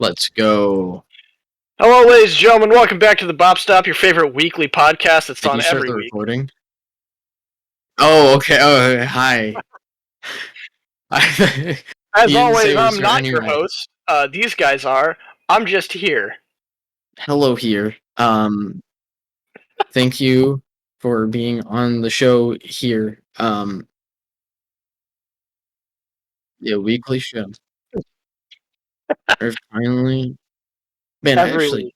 Let's go. Hello, ladies and gentlemen. Welcome back to the Bop Stop, your favorite weekly podcast that's Did on you start every the week. recording? Oh, okay. Oh, hi. As You didn't say always, it was I'm for not your anyone. host. These guys are. I'm just here. Hello here. Thank you for being on the show here. Weekly show. Or finally, man, Every week.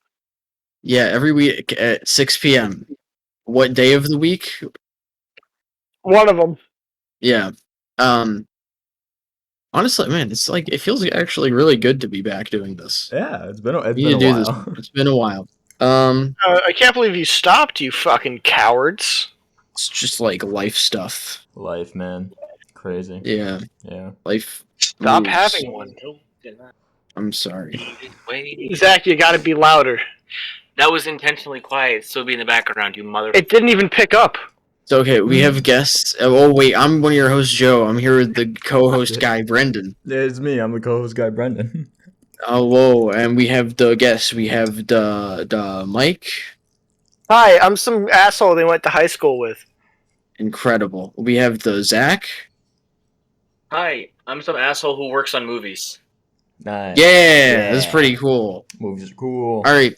every week at 6 p.m. What day of the week? One of them. Yeah. Honestly, man, it's like it feels actually really good to be back doing this. Yeah, it's been a while. It's been a while. I can't believe you stopped, you fucking cowards. It's just like life stuff. Life, man. Crazy. Yeah. Yeah. Life. Stop moves. having one. I'm sorry. Zach, you gotta be louder. That was intentionally quiet, so be in the background, you mother. It didn't even pick up. It's okay. We have guests. Oh wait, I'm one of your hosts, Joe. I'm here with the co-host guy, Brendan. It's me. I'm the co-host guy, Brendan. Oh whoa, and we have the guests. We have the Mike. Hi, I'm some asshole they went to high school with. Incredible. We have the Zach. Hi, I'm some asshole who works on movies. Nice. Yeah, that's pretty cool. Movies are cool. All right.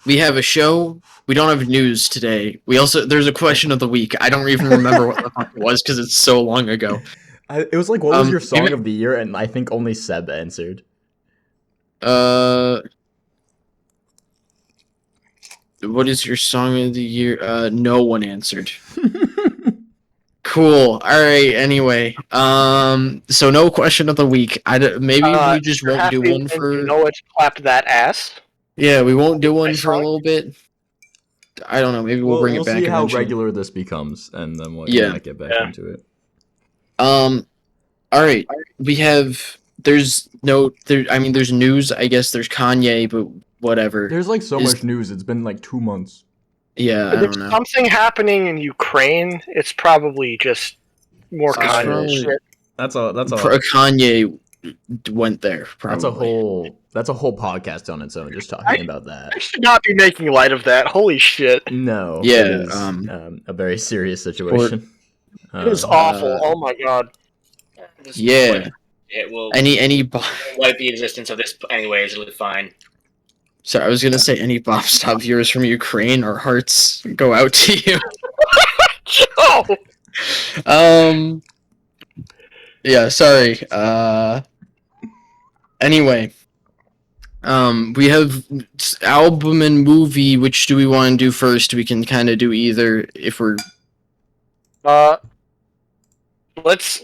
We have a show. We don't have news today. There's a question of the week. I don't even remember what the fuck it was because it's so long ago. It was like, what was your song of the year? And I think only Seb answered. What is your song of the year? No one answered. Cool. All right. Anyway, so no question of the week. Maybe we just won't do one for. You know what's clapped that ass? Yeah, we won't do one for a little bit. I don't know. Maybe we'll bring it back. We'll see how eventually. regular this becomes, and then we'll get back into it. All right. We have. There's news. I guess there's Kanye, but whatever. There's like so much news. It's been like 2 months. Yeah, I don't know. Something happening in Ukraine. It's probably just more Kanye shit. That's all. Kanye went there. Probably. That's a whole podcast on its own. Just talking about that. I should not be making light of that. Holy shit. No. Yeah. It is, a very serious situation. It is awful. Oh my god. Yeah. It will wipe the existence of this anyways. It'll be fine. So I was gonna say any Bop Stop viewers from Ukraine, our hearts go out to you. Oh! Yeah, sorry. Anyway. We have album and movie. Which do we want to do first? We can kind of do either if we're. Let's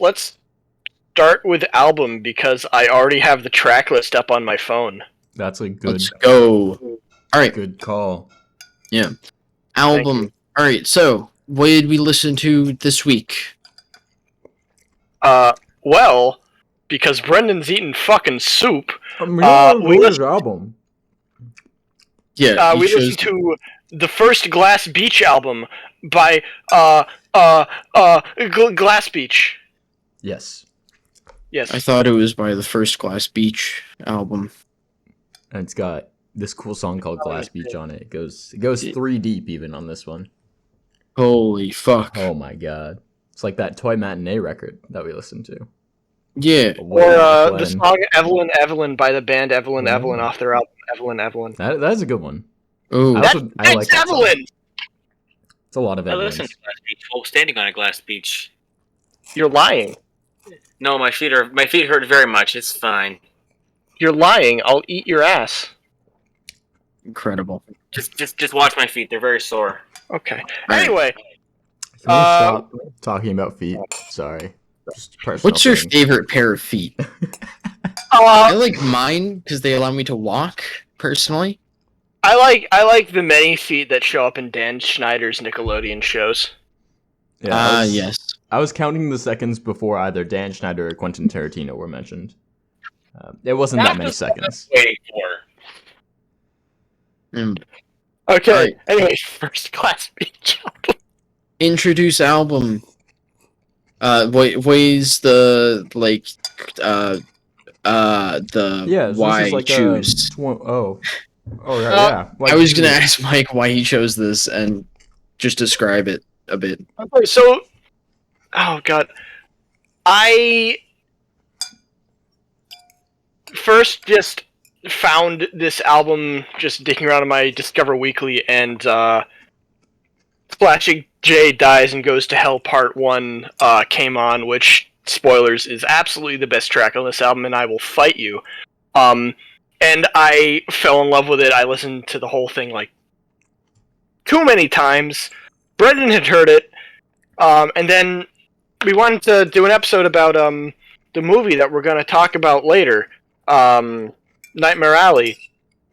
start with album because I already have the track list up on my phone. That's a good. Let's go. All right. Good call. Yeah. Album. All right. So, what did we listen to this week? Well, because Brendan's eating fucking soup. We listened album. Yeah. We listened to the first Glass Beach album by Glass Beach. Yes. Yes. I thought it was by the first Glass Beach album. And it's got this cool song called Glass Beach on it. It goes 3 deep even on this one. Holy fuck. Oh my god. It's like that Toy Matinee record that we listened to. Yeah. Or the song Evelyn Evelyn by the band Evelyn Evelyn off their album Evelyn Evelyn. That is a good one. Oh, that's like that Evelyn! Song. It's a lot of Evelyn. I listen to Glass Beach while standing on a glass beach. You're lying. No, my feet hurt very much. It's fine. You're lying. I'll eat your ass. Incredible. Just watch my feet. They're very sore. Okay. Right. Anyway. Can we stop talking about feet? Sorry. What's your favorite pair of feet? I like mine because they allow me to walk, personally. I like the many feet that show up in Dan Schneider's Nickelodeon shows. Yeah, yes. I was counting the seconds before either Dan Schneider or Quentin Tarantino were mentioned. It wasn't that many seconds. Waiting for. Okay. Right. Anyway, first Glass Beach album. Introduce album. Weighs the the Yeah, so why this is like choose. Oh, right, Uh, yeah. Why I was gonna choose? ask Mike why he chose this and just describe it a bit. Okay, so, oh god, I first just found this album just dicking around in my Discover Weekly, and Splashing J Dies and Goes to Hell Part 1 came on, which, spoilers, is absolutely the best track on this album, and I will fight you. And I fell in love with it. I listened to the whole thing like too many times. Brendan had heard it, and then we wanted to do an episode about the movie that we're going to talk about later, Nightmare Alley.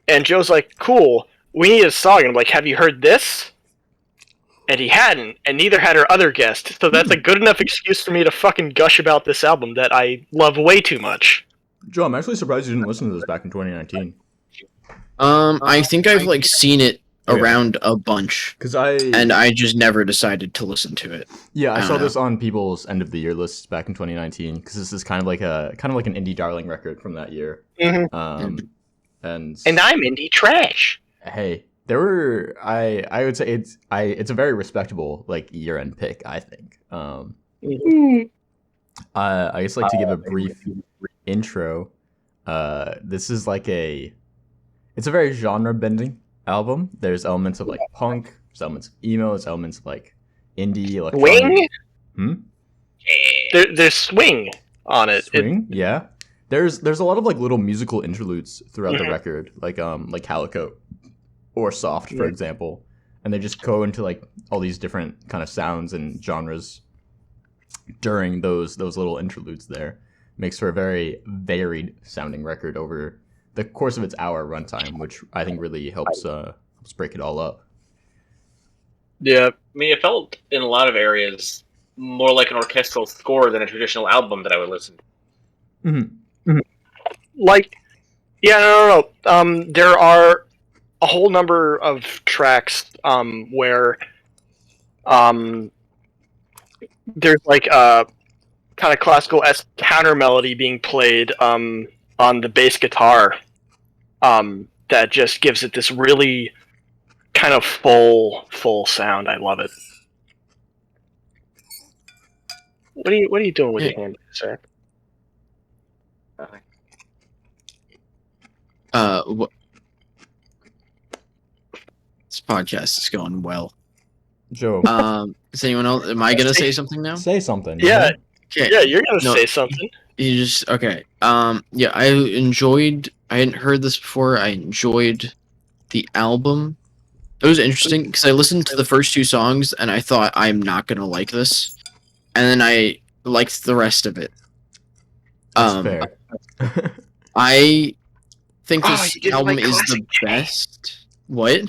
And Joe's like, "Cool, we need a song." And I'm like, "Have you heard this?" And he hadn't, and neither had our other guest. So that's a good enough excuse for me to fucking gush about this album that I love way too much. Joe, I'm actually surprised you didn't listen to this back in 2019. I think I've like seen it Yeah. around a bunch, Because and I just never decided to listen to it. Yeah, I I saw don't this on people's end of the year lists back in 2019 because this is kind of like an indie darling record from that year. Mm-hmm. And I'm indie trash. hey, there were I would say it's a very respectable like year-end pick, I think. I just like to give a brief intro. This is like it's a very genre bending album. There's elements of like punk, there's elements of emo, there's elements of like indie electronic. Swing? There's swing on it. Swing, yeah. There's a lot of like little musical interludes throughout the Mhm. record, like Calico or Soft, for example, and they just go into like all these different kind of sounds and genres during those little interludes. There makes for a very varied sounding record over the course of its hour runtime, which I think really helps break it all up. Yeah. I mean, it felt in a lot of areas more like an orchestral score than a traditional album that I would listen to. Mm-hmm. Like, yeah, no. There are a whole number of tracks where there's like a kind of classical-esque counter melody being played on the bass guitar that just gives it this really kind of full sound. I love it. What are you doing with your hand, sir? What? This podcast is going well. Joe, Is anyone else? Am I gonna say something now? say something. Yeah, Okay. yeah, you're gonna No. say something. You just okay. Yeah, I enjoyed. I hadn't heard this before. I enjoyed the album. It was interesting because I listened to the first two songs and I thought I'm not gonna like this, and then I liked the rest of it. That's fair. I think Oh, this you didn't album like is the Classic J? best. What?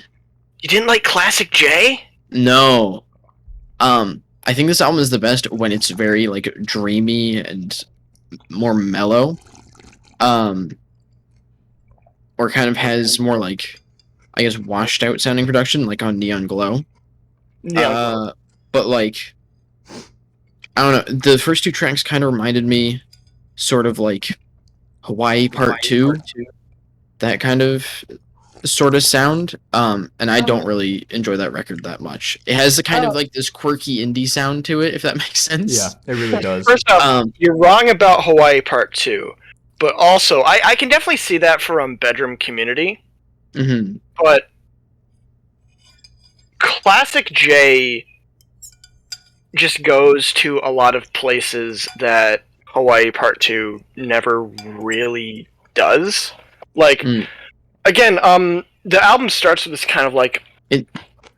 You didn't like Classic J? No. I think this album is the best when it's very like dreamy and more mellow. Or kind of has more like, I guess, washed out sounding production, like on Neon Glow. Yeah. But like, I don't know. The first two tracks kind of reminded me, sort of like Hawaii Part 2. That kind of sort of sound. And I don't really enjoy that record that much. It has a kind of like this quirky indie sound to it, if that makes sense. Yeah, it really does. First off, you're wrong about Hawaii Part 2. But also, I can definitely see that for Bedroom Community. Mm-hmm. But Classic J just goes to a lot of places that Hawaii Part 2 never really does. Like, again, the album starts with this kind of like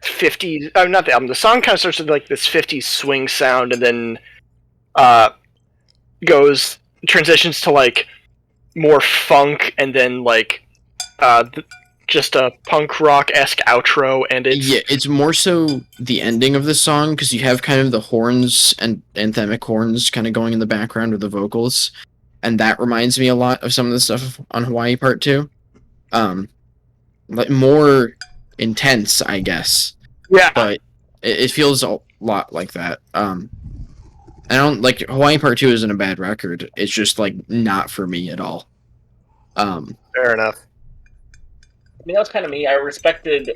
50s... not the album, the song kind of starts with like this 50s swing sound and then transitions to like more funk and then like just a punk rock-esque outro, and it's more so the ending of the song because you have kind of the horns and anthemic horns kind of going in the background with the vocals, and that reminds me a lot of some of the stuff on Hawaii Part 2. Like more intense, I guess. Yeah, but it feels a lot like that. I don't like Hawaii Part 2 isn't a bad record. It's just like not for me at all. Fair enough. I mean, that was kind of me. I respected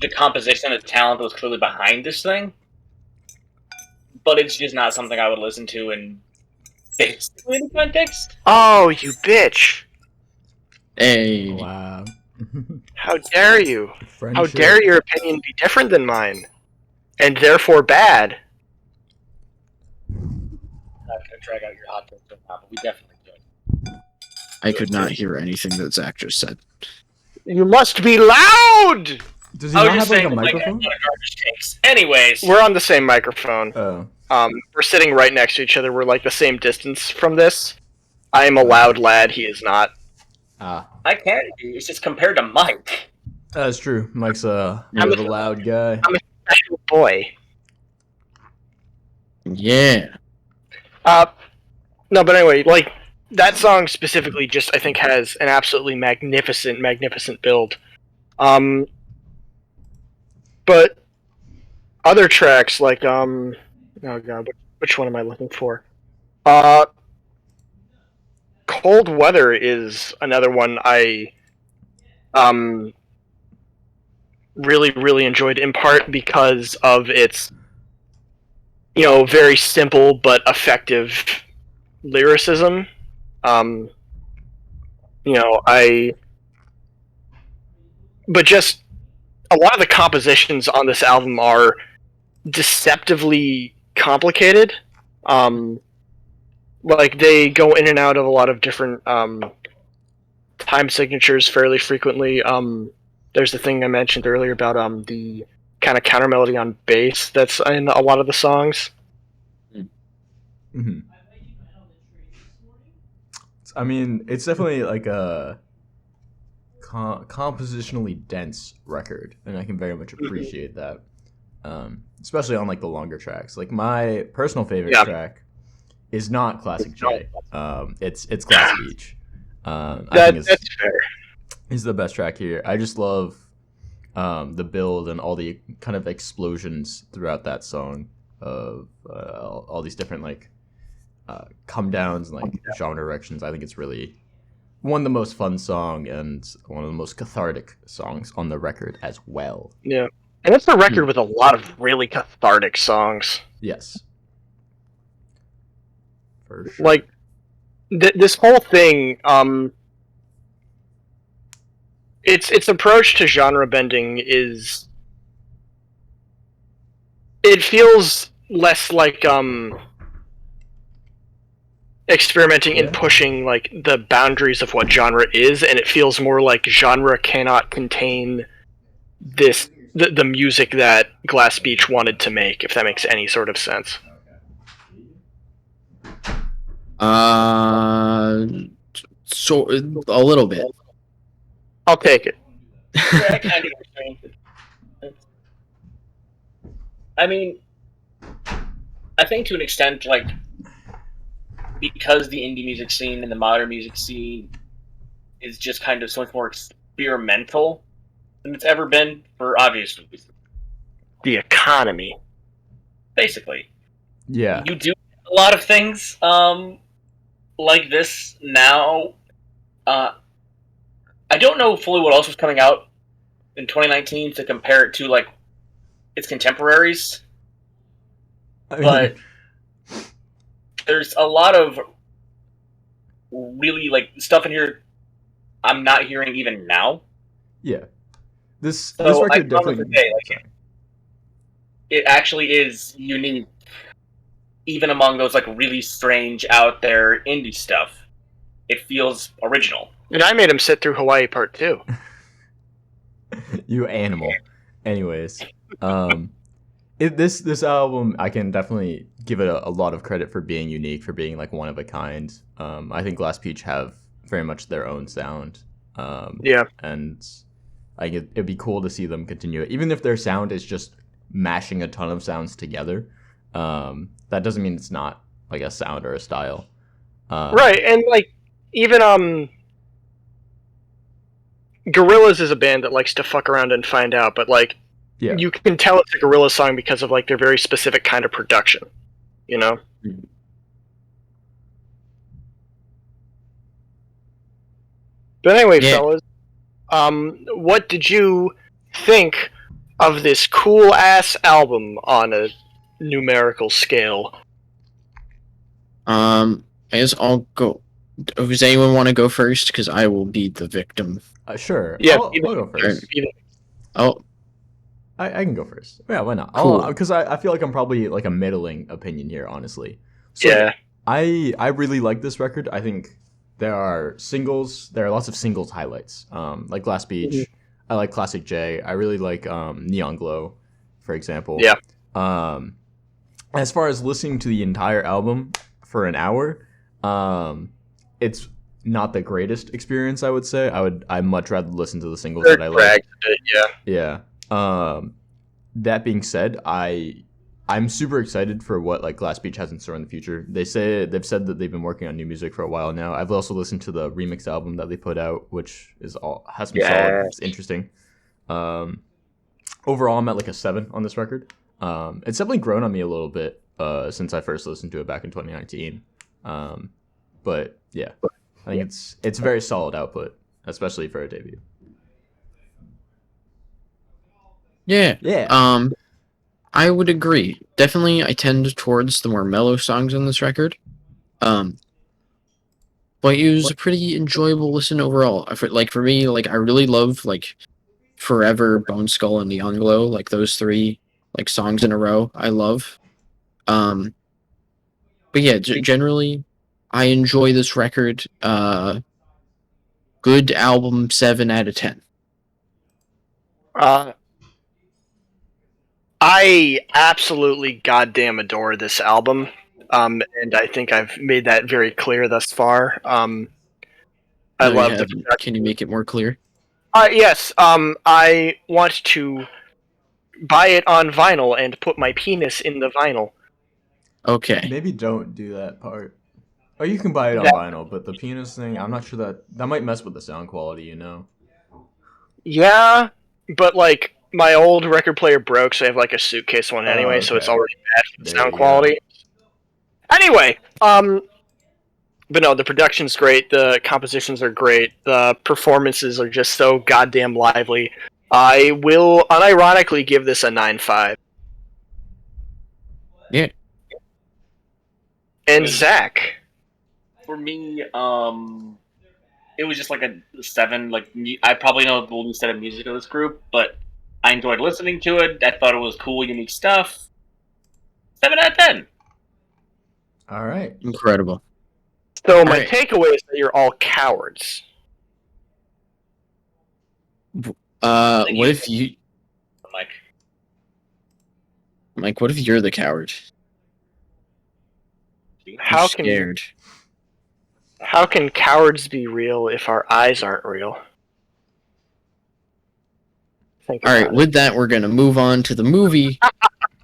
the composition, the talent that was clearly behind this thing, but it's just not something I would listen to in basically any context. Oh, you bitch! Hey, Wow. How dare you? How Friendship. dare your opinion be different than mine, and therefore bad? I'm not going to drag out your hot takes right now, but we definitely could. I could not hear anything that Zach just said. You must be loud! Does he I was not just have like saying, a like, microphone? garbage takes. Anyways, We're on the same microphone. Oh. We're sitting right next to each other. We're like the same distance from this. I am a loud lad. He is not. Ah. I can be. It's just compared to Mike. That's true. Mike's a I'm bit of a loud guy. I'm a special boy. Yeah. No, but anyway, like that song specifically, just I think has an absolutely magnificent build. But other tracks like oh god, which one am I looking for? Cold Weather is another one I really enjoyed, in part because of its very simple but effective lyricism. But just a lot of the compositions on this album are deceptively complicated. Like they go in and out of a lot of different time signatures fairly frequently. There's the thing I mentioned earlier about the kind of counter melody on bass that's in a lot of the songs. Mm-hmm. I mean, it's definitely like a compositionally dense record, and I can very much appreciate that. Especially on like the longer tracks. Like my personal favorite track is not Classic J. It's Glass Beach. I think That's fair. It's the best track here. I just love the build and all the kind of explosions throughout that song of all these different like come downs and like genre directions. I think it's really one of the most fun song and one of the most cathartic songs on the record as well. Yeah, and it's a record with a lot of really cathartic songs. Yes, for sure. Like this whole thing, its approach to genre bending is, it feels less like experimenting and pushing like the boundaries of what genre is, and it feels more like genre cannot contain the music that Glass Beach wanted to make, if that makes any sort of sense. So a little bit. I'll take it. Yeah, I kind of understand. I mean, I think to an extent, like, because the indie music scene and the modern music scene is just kind of so much more experimental than it's ever been, for obvious reasons. The economy. Basically. Yeah. You do a lot of things like this now. I don't know fully what else was coming out in 2019 to compare it to, like, its contemporaries. I mean, But there's a lot of really, like, stuff in here I'm not hearing even now. yeah. This I record definitely say, like, it actually is unique, even among those, like, really strange out there indie stuff. It feels original. And I made him sit through Hawaii Part 2. You animal. Anyways, this album, I can definitely give it a lot of credit for being unique, for being like one of a kind. I think Glass Peach have very much their own sound. And I think it'd be cool to see them continue it, even if their sound is just mashing a ton of sounds together. That doesn't mean it's not like a sound or a style. Right, and like even Gorillaz is a band that likes to fuck around and find out, but like you can tell it's a Gorillaz song because of like their very specific kind of production, you know? But anyway, Yeah. fellas, what did you think of this cool ass album on a numerical scale? I guess I'll go. Does anyone want to go first? Because I will be the victim. Sure. Yeah, I'll go first. Oh, I can go first. Yeah, why not? Cool. Because I feel like I'm probably like a middling opinion here, honestly. So Yeah. I really like this record. I think there are lots of singles highlights. Like Glass Beach. Mhm. I like Classic J. I really like Neon Glow, for example. Yeah. As far as listening to the entire album for an hour, it's not the greatest experience, I would say. I'd much rather listen to the singles that I like. Yeah. Yeah. That being said, I'm super excited for what like Glass Beach has in store in the future. They've said that they've been working on new music for a while now. I've also listened to the remix album that they put out, which has been solid. It's interesting. Overall, I'm at like a 7 on this record. It's definitely grown on me a little bit since I first listened to it back in 2019. But yeah, I think it's very solid output, especially for a debut. yeah. Yeah. I would agree. Definitely, I tend towards the more mellow songs on this record. But it was a pretty enjoyable listen overall. For me, like I really love like Forever, Bone Skull, and Neon Glow. Like those 3 like songs in a row. I love. But yeah, generally, I enjoy this record. Good album, 7 out of 10. I absolutely goddamn adore this album, and I think I've made that very clear thus far. I No, you love the haven't. production. Can you make it more clear? Yes, I want to buy it on vinyl and put my penis in the vinyl. Okay. Maybe don't do that part. Oh, you can buy it on That- vinyl, but the penis thing, I'm not sure that might mess with the sound quality, you know? Yeah, but like my old record player broke, so I have like a suitcase one anyway, so it's Okay. already bad for the There sound you quality. Anyway, but no, the production's great, the compositions are great, the performances are just so goddamn lively. I will unironically give this a 9.5. Yeah. And Zach. For me, it was just like a 7. Like I probably know the golden set of music of this group, but I enjoyed listening to it. I thought it was cool, unique stuff. 7 out of 10. All right. Incredible. So my Alright. takeaway is that you're all cowards. What if you, Mike. Mike? What if you're the coward? How You're can scared? how can cowards be real if our eyes aren't real? Think All right. about it. With that, we're gonna move on to the movie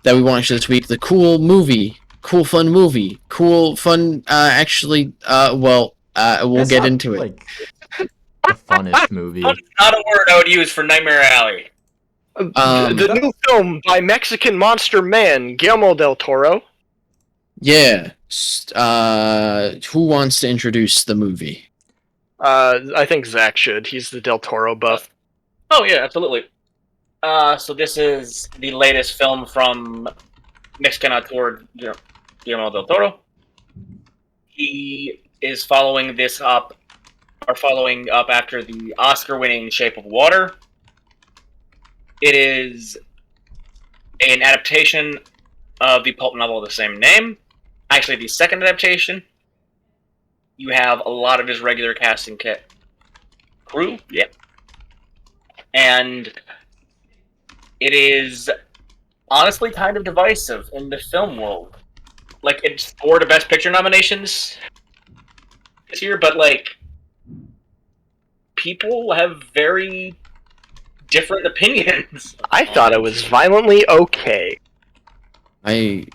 that we watched this week. The cool movie, cool fun movie, cool fun. We'll It's get not, into it. like the funnest movie. Not a word I would use for Nightmare Alley. The new film by Mexican monster man Guillermo Del Toro. Yeah. Who wants to introduce the movie? I think Zach should. He's the Del Toro buff. Oh yeah, absolutely. So this is the latest film from Mexican auteur Guillermo Del Toro. He is following up after the Oscar-winning Shape of Water. It is an adaptation of the pulp novel of the same name. Actually, the second adaptation. You have a lot of his regular casting crew. Yep. And it is honestly kind of divisive in the film world. Like, it's scored the Best Picture nominations this year, but, like, people have very different opinions. I thought it was violently okay. I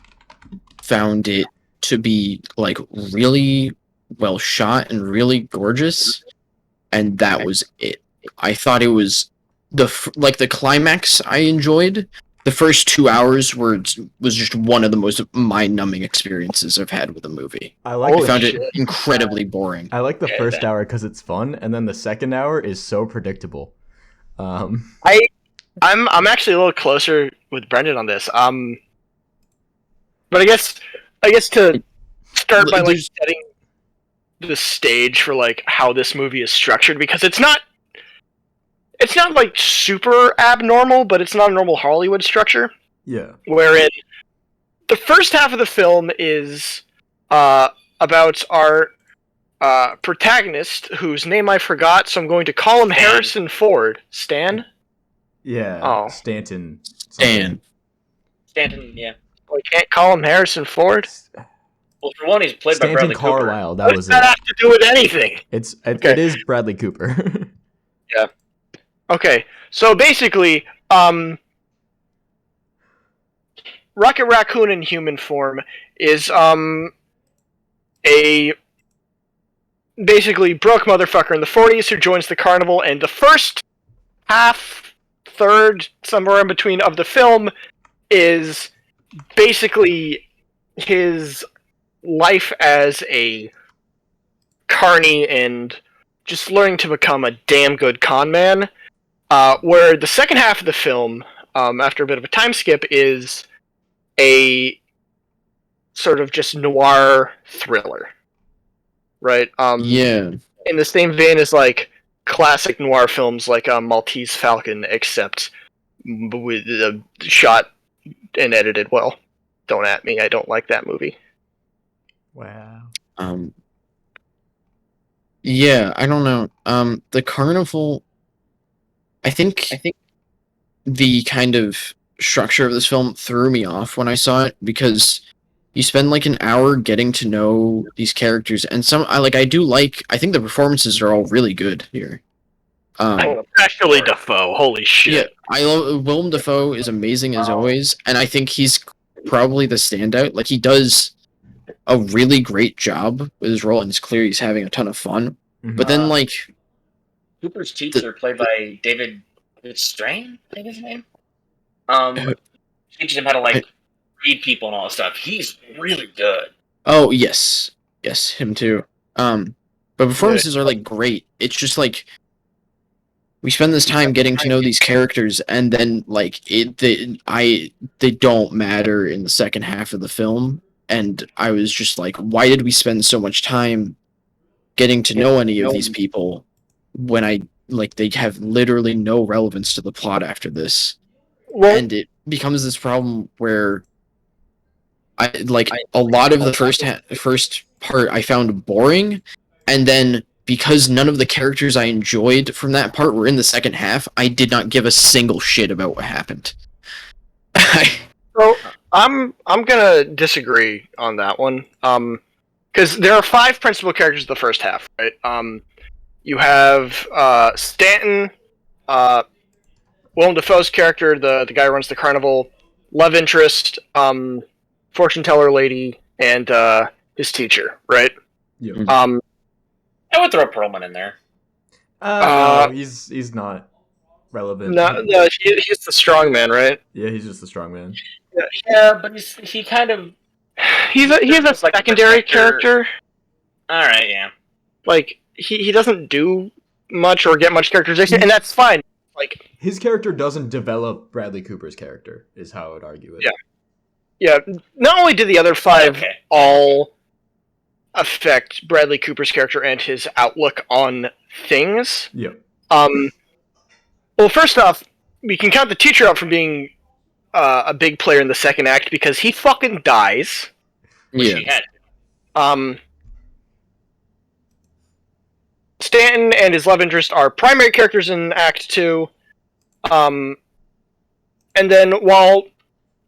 found it to be like really well shot and really gorgeous, and that was it. I thought it was the climax I enjoyed, the first 2 hours was just one of the most mind-numbing experiences I've had with a movie. I like. I Holy found shit. it incredibly boring. I like the Yeah, first that- hour because it's fun, and then the second hour is so predictable. I'm actually a little closer with Brendan on this. But I guess to start by like There's- setting the stage for like how this movie is structured, because it's not like super abnormal, but it's not a normal Hollywood structure. Yeah. Wherein the first half of the film is about our protagonist, whose name I forgot, so I'm going to call him Stan. Harrison Ford. Stan? Yeah. Oh. Stanton. Stan. Stanton, yeah. We can't call him Harrison Ford? Well, for one, he's played by Stanton Bradley Carlisle. What That does was that it. have to do with anything? It is Bradley Cooper. Okay, so basically, Rocket Raccoon in human form is a basically broke motherfucker in the 40s who joins the carnival, and the first half, third, somewhere in between of the film is basically his life as a carny and just learning to become a damn good con man. Where the second half of the film, after a bit of a time skip, is a sort of just noir thriller, right? Yeah. In the same vein as like classic noir films like Maltese Falcon, except with shot and edited well. Don't at me, I don't like that movie. Wow. Yeah, I don't know. The carnival. I think the kind of structure of this film threw me off when I saw it because you spend like an hour getting to know these characters, and I think the performances are all really good here. Especially Defoe, holy shit. Yeah, I love Willem Dafoe is amazing as always, and I think he's probably the standout. Like he does a really great job with his role, and it's clear he's having a ton of fun. Mhm. But then like Cooper's teacher, played by David Strain, I think is his name. Teaches him how to like read people and all that stuff. He's really good. oh yes, him too. But performances are like great. It's just like we spend this time getting to know these characters, and then like they don't matter in the second half of the film. And I was just like, why did we spend so much time getting to know any of these people when they have literally no relevance to the plot after this? Well, And it becomes this problem where a lot of the first part I found boring, and then because none of the characters I enjoyed from that part were in the second half, I did not give a single shit about what happened. so I'm gonna disagree on that one. Because there are 5 principal characters in the first half, right? You have Stanton, Willem Dafoe's character, the guy who runs the carnival, love interest, fortune teller lady, and his teacher, right? Yeah. I would throw Perlman in there. No, he's not relevant. No, he's the strong man, right? Yeah, he's just the strong man. Yeah, but he kind of. He's a secondary character. All right, yeah. Like he doesn't do much or get much characterization, and that's fine. Like His character doesn't develop Bradley Cooper's character, is how I would argue it. yeah, not only do the other 5 Okay. all affect Bradley Cooper's character and his outlook on things. Yeah. Well, first off, we can count the teacher out from being a big player in the second act because he fucking dies. Which Yeah. he had. Stanton and his love interest are primary characters in Act 2. And then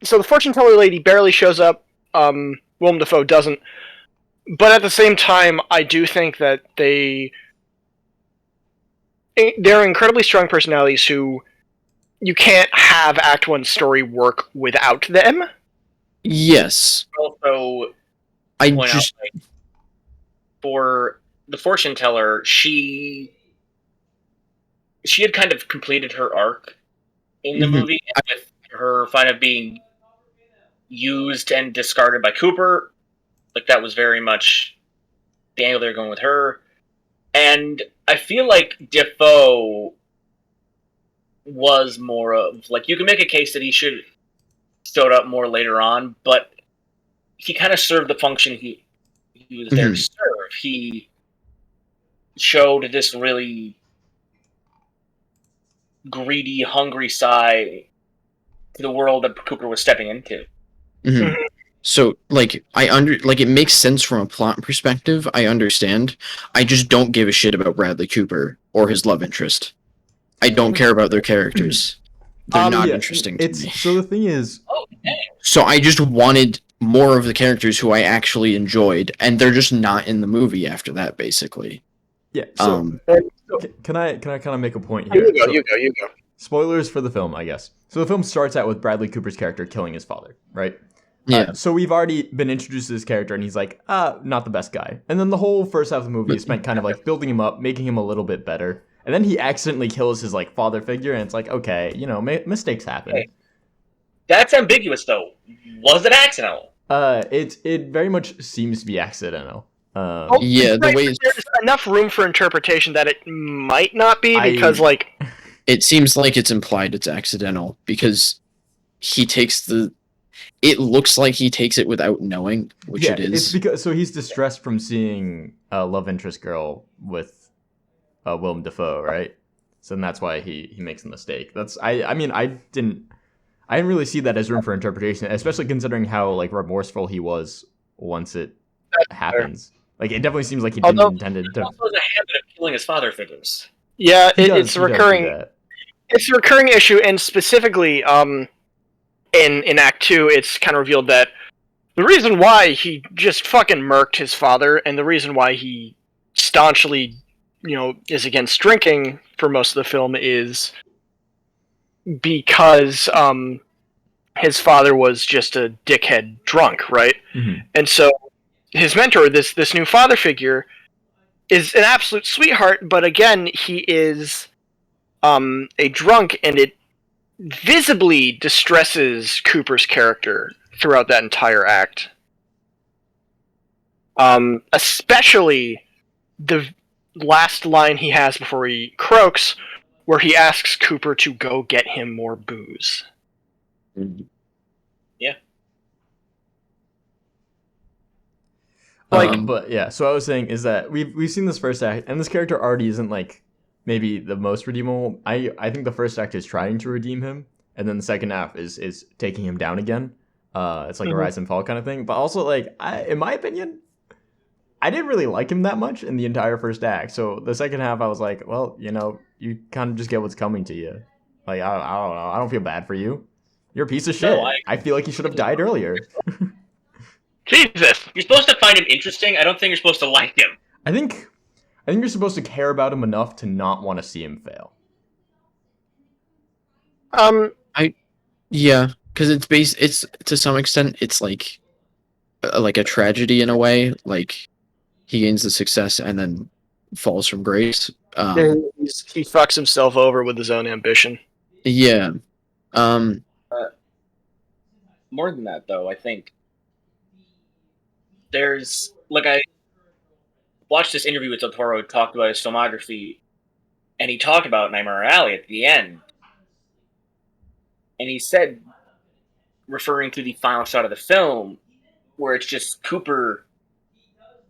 so the fortune teller lady barely shows up, Willem Dafoe doesn't. But at the same time, I do think that they're incredibly strong personalities who you can't have Act 1's story work without them. Yes. Also, I point just out, like, for the fortune teller, she had kind of completed her arc in the Mhm. movie, and with her her kind of being used and discarded by Cooper. Like, that was very much the angle they're going with her. And I feel like Defoe was more of, like, you can make a case that he should have showed up more later on, but he kind of served the function he was there to serve. He showed this really greedy, hungry side to the world that Cooper was stepping into. Mm-hmm. So, like, it makes sense from a plot perspective. I understand. I just don't give a shit about Bradley Cooper or his love interest. I don't care about their characters. They're not interesting to me. So the thing is... So I just wanted more of the characters who I actually enjoyed, and they're just not in the movie after that, basically. Yeah, so... Can I kind of make a point here? You go. Spoilers for the film, I guess. So the film starts out with Bradley Cooper's character killing his father, right? Yeah. So we've already been introduced to this character, and he's like, not the best guy. And then the whole first half of the movie is spent kind of like building him up, making him a little bit better. And then he accidentally kills his like father figure, and it's like, okay, mistakes happen. Okay. That's ambiguous, though. Was it accidental? It very much seems to be accidental. Yeah, the way there's enough room for interpretation that it might not be, because it seems like it's implied it's accidental, because he takes it looks like he takes it without knowing, which it is. It's because he's distressed from seeing a love interest girl with Willem Dafoe, right? So then that's why he makes a mistake. I didn't really see that as room for interpretation, especially considering how like remorseful he was once it happens. Like, it definitely seems like he didn't intend to. He also has a habit of killing his father figures. Yeah, it's a recurring. It's a recurring issue, and specifically, in Act 2, it's kind of revealed that the reason why he just fucking murked his father, and the reason why he staunchly, is against drinking for most of the film is because his father was just a dickhead drunk, right? Mm-hmm. And so his mentor, this new father figure, is an absolute sweetheart, but again, he is a drunk, and it visibly distresses Cooper's character throughout that entire act. Especially the last line he has before he croaks, where he asks Cooper to go get him more booze. Yeah. But yeah, so what I was saying is that we've seen this first act, and this character already isn't like maybe the most redeemable. I think the first act is trying to redeem him, and then the second half is taking him down again. It's like a rise and fall kind of thing. But also, like, in my opinion, I didn't really like him that much in the entire first act. So the second half, I was like, well, you kind of just get what's coming to you. Like, I don't know. I don't feel bad for you. You're a piece of shit. No, I feel like you should have died earlier. Jesus! You're supposed to find him interesting. I don't think you're supposed to like him. I think you're supposed to care about him enough to not want to see him fail. Yeah, because it's to some extent it's like a tragedy in a way. Like, he gains the success and then falls from grace. He fucks himself over with his own ambition. Yeah. More than that, though, I think there's, like, I watched this interview with Del Toro, talked about his filmography, and he talked about Nightmare Alley at the end. And he said, referring to the final shot of the film, where it's just Cooper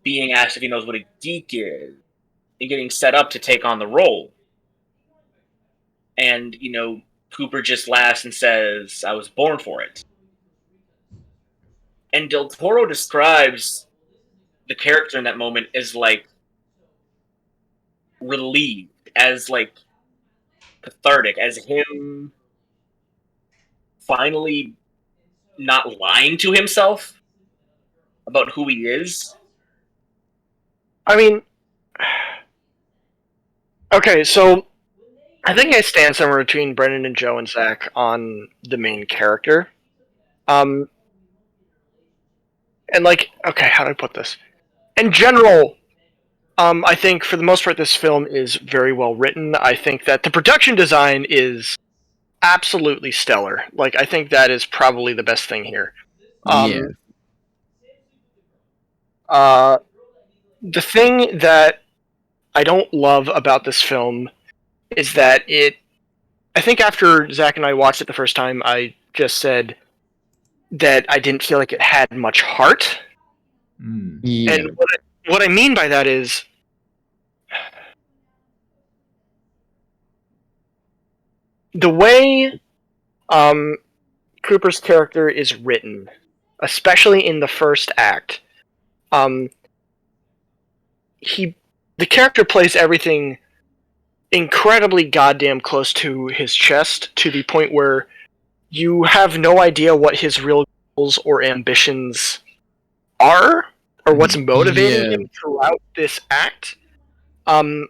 being asked if he knows what a geek is, and getting set up to take on the role. And, Cooper just laughs and says, I was born for it. And Del Toro describes the character in that moment as, like, relieved, as, like, cathartic, as him finally not lying to himself about who he is. I mean, okay, so I think I stand somewhere between Brendan and Joe and Zach on the main character. And, like, okay, how do I put this? In general, I think for the most part this film is very well written. I think that the production design is absolutely stellar. Like, I think that is probably the best thing here. Yeah. The thing that I don't love about this film is that I think after Zach and I watched it the first time, I just said that I didn't feel like it had much heart. Yeah. And what I mean by that is, the way Cooper's character is written, especially in the first act, the character plays everything incredibly goddamn close to his chest, to the point where you have no idea what his real goals or ambitions are, or what's motivating him throughout this act. And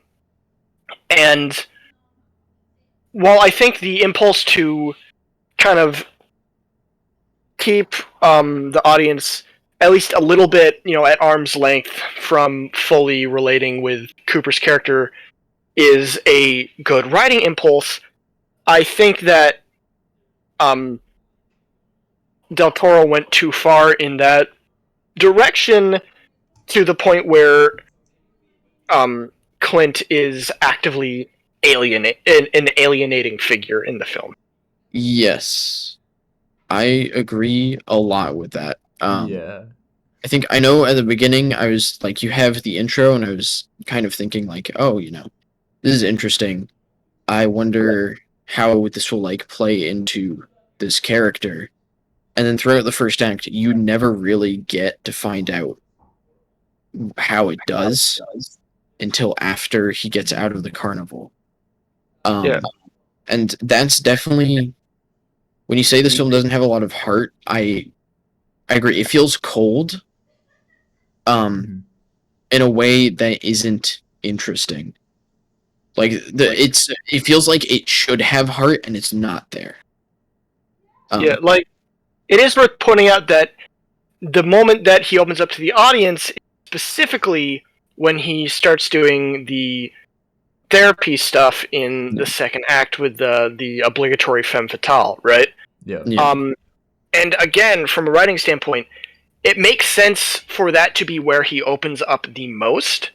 while I think the impulse to kind of keep the audience at least a little bit, at arm's length from fully relating with Cooper's character is a good writing impulse, I think that Del Toro went too far in that direction, to the point where Clint is actively an alienating figure in the film. Yes. I agree a lot with that. Yeah. I think I know at the beginning I was like, you have the intro, and I was kind of thinking like, oh, this is interesting. I wonder how this will like play into this character. And then throughout the first act, you never really get to find out how it does until after he gets out of the carnival. Yeah. And that's definitely, when you say this film doesn't have a lot of heart, I agree. It feels cold, in a way that isn't interesting. Like it feels like it should have heart, and it's not there. Yeah, like, it is worth pointing out that the moment that he opens up to the audience, specifically when he starts doing the therapy stuff in the second act with the obligatory femme fatale, right? Yeah. And again, from a writing standpoint, it makes sense for that to be where he opens up the most,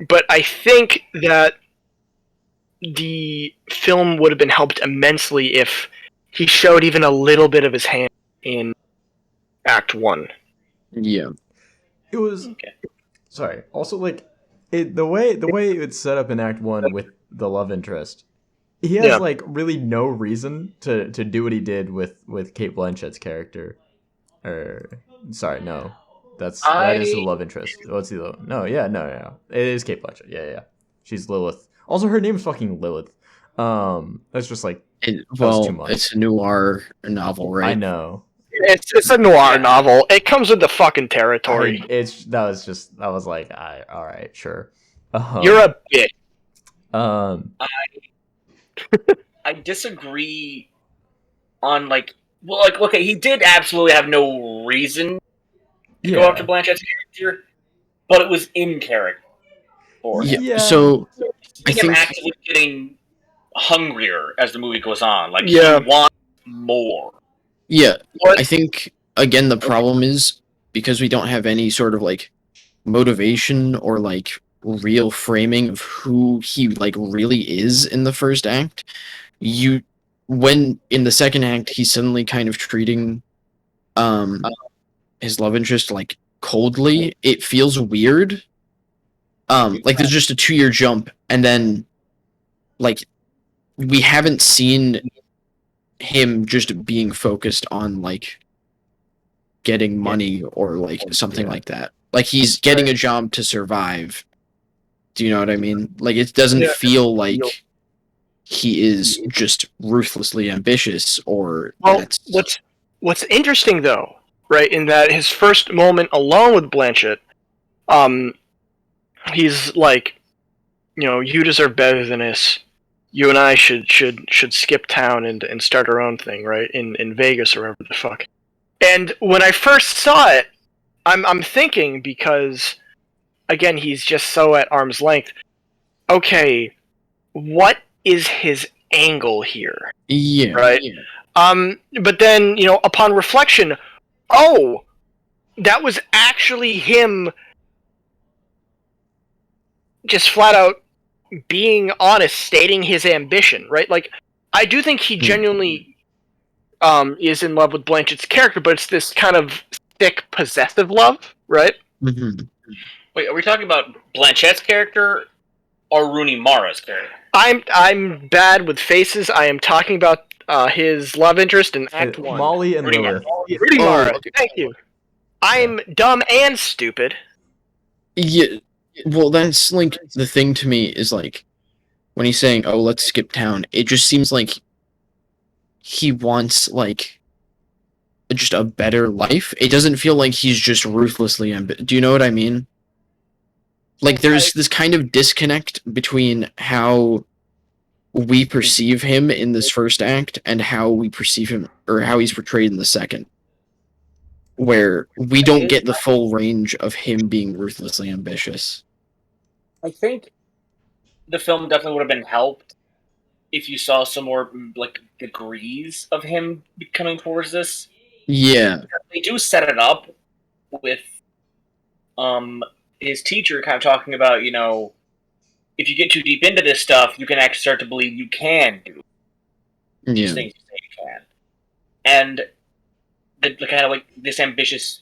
but I think that the film would have been helped immensely if he showed even a little bit of his hand in Act 1. Yeah. It was sorry. Also, like the way it's set up in Act 1 with the love interest, he has like really no reason to do what he did with Kate Blanchett's character. Or sorry, no, that is the love interest. What's the love? No, it is Kate Blanchett. Yeah. She's Lilith. Also, her name's fucking Lilith. That's just like too much. It's a noir novel, right? I know. It's a noir novel. It comes with the fucking territory. I was like, all right, sure. You're a bitch. I disagree on okay, he did absolutely have no reason to go after Blanchett's character, but it was in character for him. Yeah. So I think him actively getting hungrier as the movie goes on. Like, he wants more. Yeah. I think again the problem is because we don't have any sort of like motivation or like real framing of who he like really is in the first act. When in the second act he's suddenly kind of treating his love interest like coldly, it feels weird. Like there's just a 2-year jump, and then like we haven't seen him just being focused on like getting money or like something like that. Like he's getting a job to survive. Do you know what I mean? Like it doesn't feel like he is just ruthlessly ambitious or what's interesting though, right, in that his first moment alone with Blanchett, he's like, you deserve better than this. You and I should skip town and start our own thing, right? In Vegas or wherever the fuck. And when I first saw it, I'm thinking, because again, he's just so at arm's length. Okay, what is his angle here, Yeah. right? Yeah. But then, upon reflection, oh, that was actually him just flat out being honest, stating his ambition, right? Like, I do think he genuinely is in love with Blanchett's character, but it's this kind of thick, possessive love, right? Mm-hmm. Wait, are we talking about Blanchett's character or Rooney Mara's character? I'm bad with faces. I am talking about his love interest in Act 1. Molly and Rooney Lilith. Rudy Mara. okay. Thank you. I'm dumb and stupid. Yeah. Well, that's like the thing to me is like when he's saying, "Oh, let's skip town," it just seems like he wants like just a better life. It doesn't feel like he's just ruthlessly do you know what I mean? Like there's this kind of disconnect between how we perceive him in this first act and how we perceive him or how he's portrayed in the second, where we don't get the full range of him being ruthlessly ambitious. I think the film definitely would have been helped if you saw some more like degrees of him coming towards this. Yeah. They do set it up with his teacher kind of talking about, if you get too deep into this stuff, you can actually start to believe you can do these things you say you can. And the kind of like this ambitious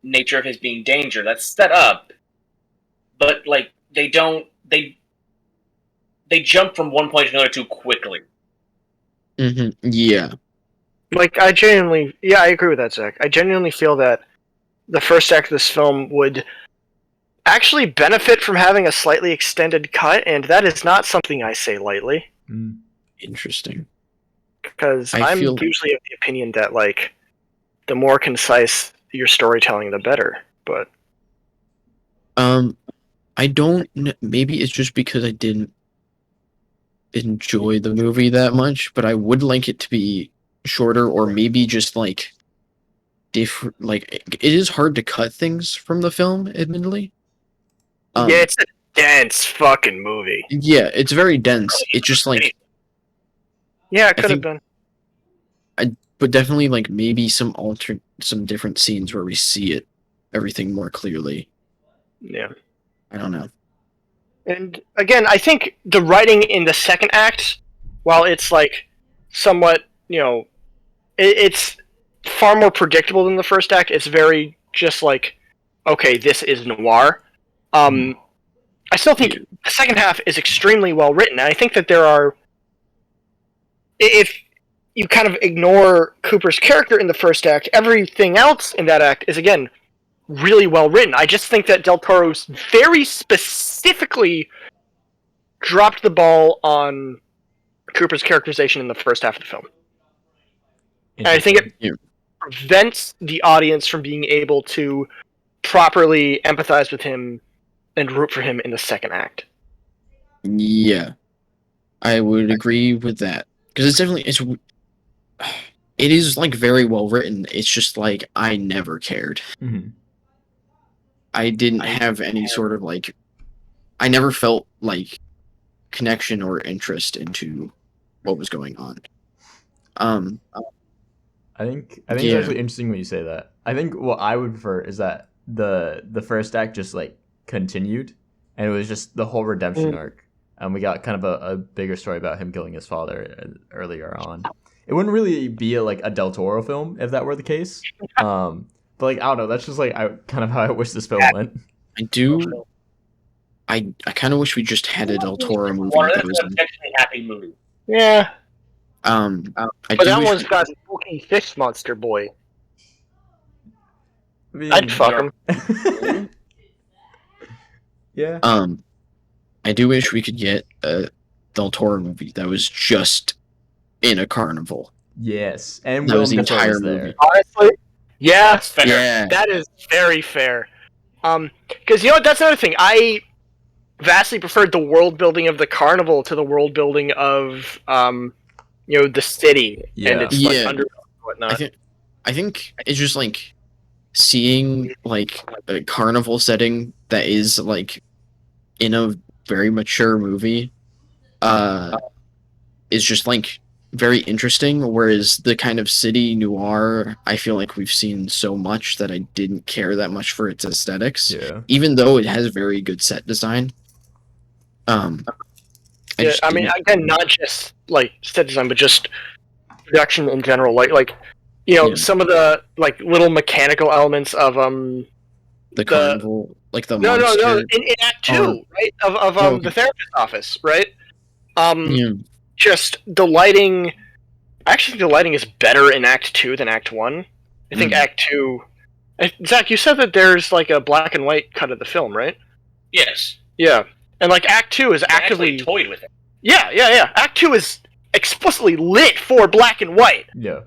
nature of his being danger, that's set up. But like they jump from one point to another too quickly. Mm-hmm. Yeah. Like, I agree with that, Zach. I genuinely feel that the first act of this film would actually benefit from having a slightly extended cut, and that is not something I say lightly. Interesting. Because I'm usually of the opinion that, like, the more concise your storytelling, the better. But I don't. Maybe it's just because I didn't enjoy the movie that much, but I would like it to be shorter, or maybe just like different. Like it is hard to cut things from the film, admittedly. yeah, it's a dense fucking movie. Yeah, it's very dense. It's just like it could have been. But definitely like maybe some different scenes where we see everything more clearly. Yeah. I don't know. And again, I think the writing in the second act, while it's like somewhat, it's far more predictable than the first act. It's very just like, okay, this is noir. I still think the second half is extremely well written. And I think that there are, if you kind of ignore Cooper's character in the first act, everything else in that act is, again, really well written. I just think that Del Toro's very specifically dropped the ball on Cooper's characterization in the first half of the film. And I think it prevents the audience from being able to properly empathize with him and root for him in the second act. Yeah, I would agree with that because it's definitely it is like very well written. It's just like I never cared. Mm-hmm. I didn't have any sort of like. I never felt like connection or interest into what was going on. I think it's actually interesting when you say that. I think what I would prefer is that the first act just like continued, and it was just the whole redemption arc. And we got kind of a bigger story about him killing his father earlier on. It wouldn't really be like a Del Toro film if that were the case. But like I don't know, that's just like kind of how I wish this film went. I kind of wish we just had a Del Toro movie that was a happy movie. Yeah. but that one's got spooky fish monster boy. I'd fuck him. Yeah. I do wish we could get a Del Toro movie that was just in a carnival. Yes, and that was the entire movie. Honestly, yeah, fair. Yeah. That is very fair. Because that's another thing. I vastly preferred the world building of the carnival to the world building of the city and its like underground and whatnot. I think it's just like seeing like a carnival setting that is like in a very mature movie is just like very interesting, whereas the kind of city noir, I feel like we've seen so much that I didn't care that much for its aesthetics, Yeah. even though it has very good set design. Yeah, I mean, again, not just like set design, but just production in general. Like Yeah. some of the like little mechanical elements of the carnival, like the no monster. in Act 2, Oh. right, of Okay. the therapist office, right? Yeah. Just the lighting. I actually think the lighting is better in Act 2 than Act 1. I think Act 2. Zach, you said that there's like a black and white cut of the film, right? Yes. Yeah, and like Act 2 is They actively actually toyed with it. Yeah. Act 2 is explicitly lit for black and white. Yeah.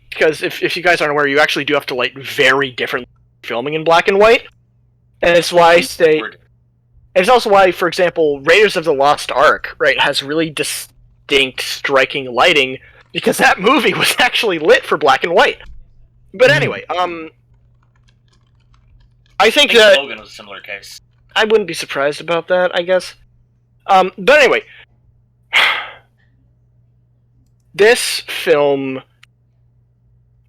Because if you guys aren't aware, you actually do have to light very different filming in black and white, and it's why it's also why, for example, Raiders of the Lost Ark, right, has really distinct, striking lighting because that movie was actually lit for black and white. But anyway, I think that Logan was a similar case. I wouldn't be surprised about that, I guess. But anyway, this film,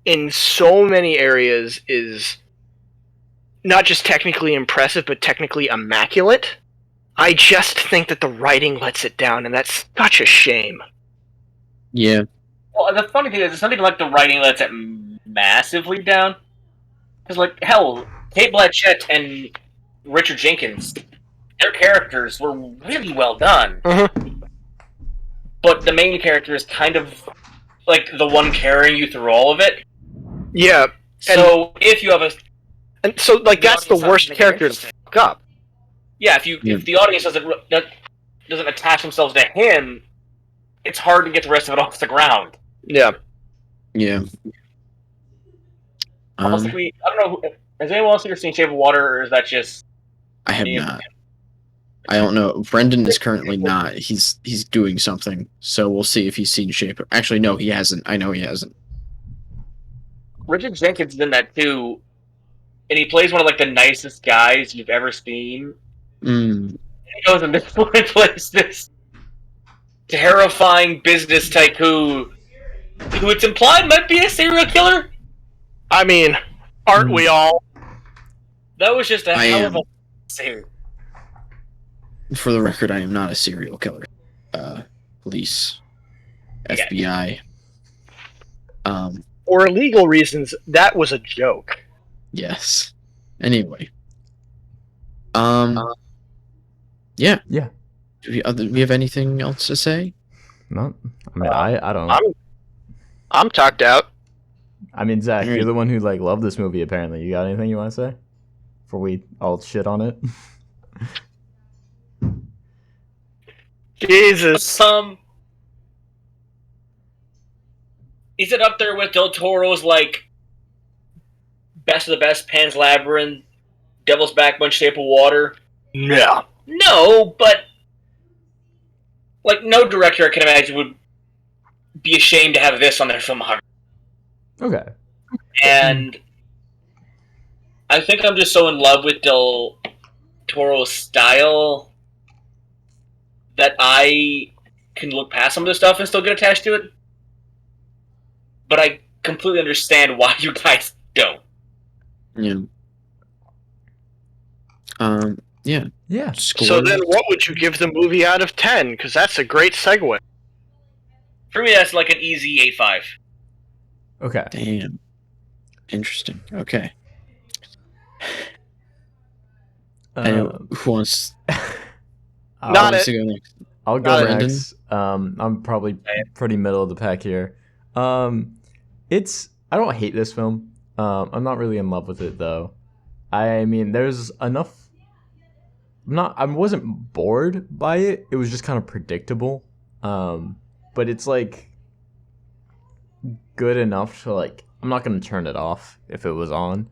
in so many areas, is not just technically impressive, but technically immaculate. I just think that the writing lets it down, and that's such a shame. Yeah. Well, the funny thing is, it's not even like the writing lets it massively down. Because, like, hell, Kate Blanchett and Richard Jenkins, their characters were really well done. Mm-hmm. But the main character is kind of like the one carrying you through all of it. Yeah. So if you have a... And so, like, that's the worst character to fuck up. Yeah, if the audience doesn't attach themselves to him, it's hard to get the rest of it off the ground. Yeah. Yeah. I don't know. Has anyone else here seen Shape of Water, or is that just? I have not. I don't know. Brendan is currently not. He's doing something, so we'll see if he's seen Shape. Actually, no, he hasn't. I know he hasn't. Richard Jenkins is in that too, and he plays one of like the nicest guys you've ever seen. Mm. He goes and this one plays this terrifying business tycoon who it's implied might be a serial killer. I mean, aren't we all? That was just a hell of a scene. For the record, I am not a serial killer. Police, FBI. For legal reasons, that was a joke. Yes. Anyway. Yeah. Yeah. Do we have anything else to say? No. I mean, I don't. I'm talked out. I mean, Zach, you're the one who like loved this movie. Apparently, you got anything you want to say before we all shit on it? Jesus. Is it up there with Del Toro's like best of the best, Pan's Labyrinth, Devil's Backbone, Shape of Water? No, but like no director I can imagine would be ashamed to have this on their filmography. Okay. And I think I'm just so in love with Del Toro's style that I can look past some of the stuff and still get attached to it. But I completely understand why you guys don't. Yeah. Yeah. Yeah. So then what would you give the movie out of 10? Because that's a great segue. For me, that's like an easy 8.5. Okay. Damn. Interesting. Okay. Who wants? Not it. To go next? I'll go Brandon. next. I'm probably pretty middle of the pack here. I don't hate this film. I'm not really in love with it though. I mean, there's enough. I wasn't bored by it. It was just kind of predictable. But it's like good enough to like. I'm not gonna turn it off if it was on.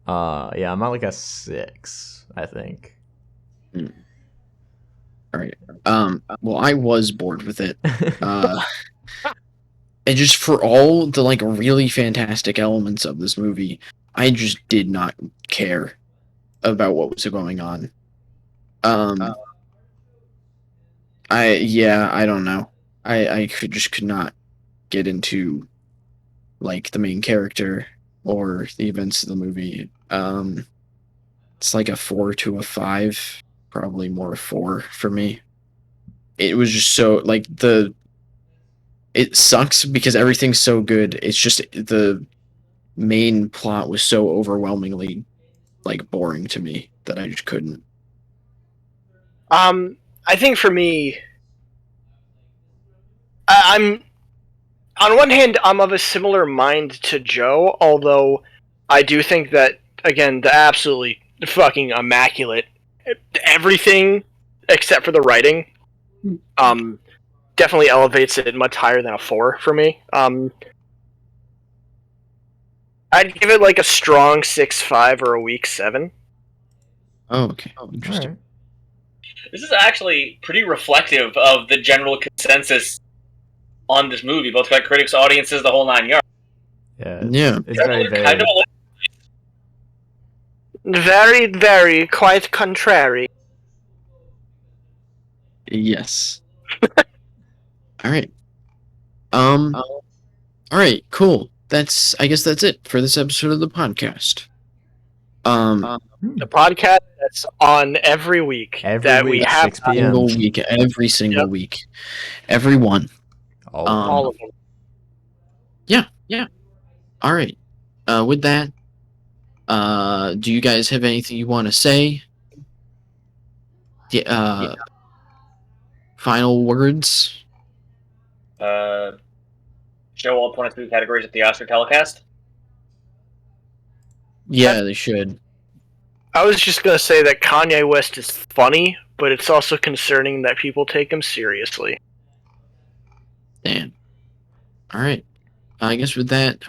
Yeah, I'm at like a 6, I think. All right. Well, I was bored with it. And just for all the like really fantastic elements of this movie, I just did not care about what was going on. I don't know. I could not get into like the main character or the events of the movie. It's like a 4 to a 5, probably more a 4 for me. It was just so like it sucks because everything's so good. It's just the main plot was so overwhelmingly like boring to me that I just couldn't. I think for me, I'm on one hand, I'm of a similar mind to Joe, although I do think that, again, the absolutely fucking immaculate everything except for the writing definitely elevates it much higher than a 4 for me. I'd give it like a strong 6.5 or a weak 7. Oh, okay. Interesting. Alright. This is actually pretty reflective of the general consensus on this movie, both by critics, audiences, the whole 9 yards. Yeah. Yeah. It's very, very. Kind of Very, very, quite contrary. Yes. All right. All right. Cool. I guess that's it for this episode of the podcast. The podcast that's on every week Every that week, we have 6 p.m. single week, every single week, every one. all of them. Yeah. All right. With that, do you guys have anything you want to say? Yeah. Final words. Show all 23 categories at the Oscar telecast. Yeah, they should. I was just gonna say that Kanye West is funny, but it's also concerning that people take him seriously. Damn. All right. I guess with that,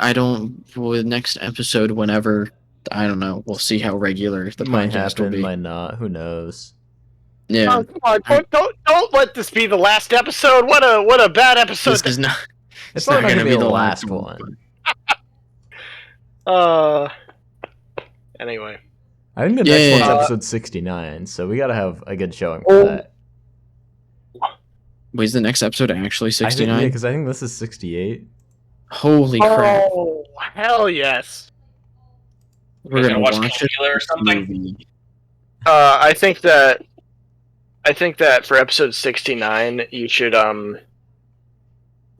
with next episode, whenever, I don't know, we'll see how regular the might podcast will happen, be. might not. Who knows? Yeah. Oh, come on! Don't let this be the last episode. What a bad episode. This is not. It's not going to be the last one. Anyway. I think the next Yeah. one's episode 69, so we got to have a good showing for that. Wait, is the next episode actually 69? Because I think this is 68. Holy crap. Oh, hell yes. We're You're gonna gonna watch watch it. Killer or something? Movie. I think that for episode 69, you should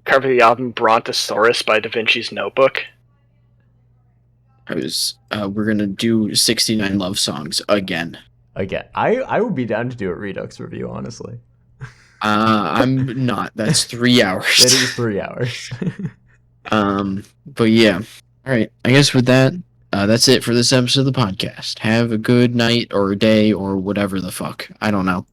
cover the album Brontosaurus by Da Vinci's Notebook. We're gonna do 69 love songs again. Again, I would be down to do a Redux review, honestly. I'm not. That's 3 hours. It is 3 hours. But yeah. All right. I guess with that, that's it for this episode of the podcast. Have a good night or day or whatever the fuck. I don't know.